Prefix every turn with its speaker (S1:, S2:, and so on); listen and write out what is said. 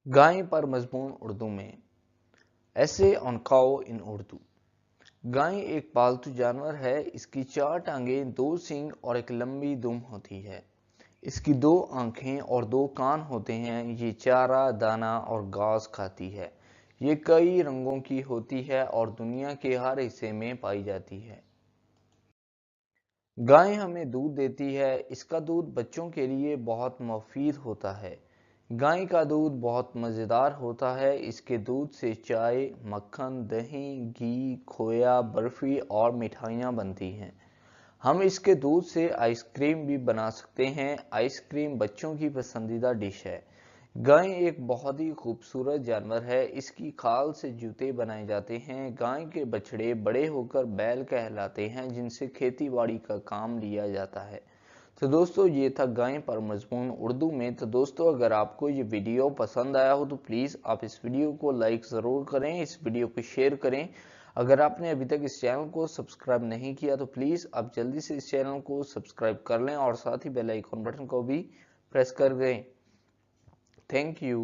S1: गाय पर मजमून उर्दू में। ऐसे ऑन काऊ इन उर्दू। गाय एक पालतू जानवर है। इसकी 4 टांगें, 2 सींग और एक लंबी दुम होती है। इसकी 2 आंखें और 2 कान होते हैं। ये चारा, दाना और घास खाती है। ये कई रंगों की होती है और दुनिया के हर हिस्से में पाई जाती है। गाय हमें दूध देती है। इसका दूध बच्चों के लिए बहुत मुफीद होता है। गाय का दूध बहुत मज़ेदार होता है। इसके दूध से चाय, मक्खन, दही, घी, खोया, बर्फी और मिठाइयाँ बनती हैं। हम इसके दूध से आइसक्रीम भी बना सकते हैं। आइसक्रीम बच्चों की पसंदीदा डिश है। गाय एक बहुत ही खूबसूरत जानवर है। इसकी खाल से जूते बनाए जाते हैं। गाय के बछड़े बड़े होकर बैल कहलाते हैं, जिनसे खेती बाड़ी का काम लिया जाता है। तो दोस्तों, ये था गाय पर मजमून उर्दू में। तो दोस्तों, अगर आपको ये वीडियो पसंद आया हो तो प्लीज़ आप इस वीडियो को लाइक ज़रूर करें, इस वीडियो को शेयर करें। अगर आपने अभी तक इस चैनल को सब्सक्राइब नहीं किया तो प्लीज़ आप जल्दी से इस चैनल को सब्सक्राइब कर लें और साथ ही बेल आइकन बटन को भी प्रेस कर दें। Thank you.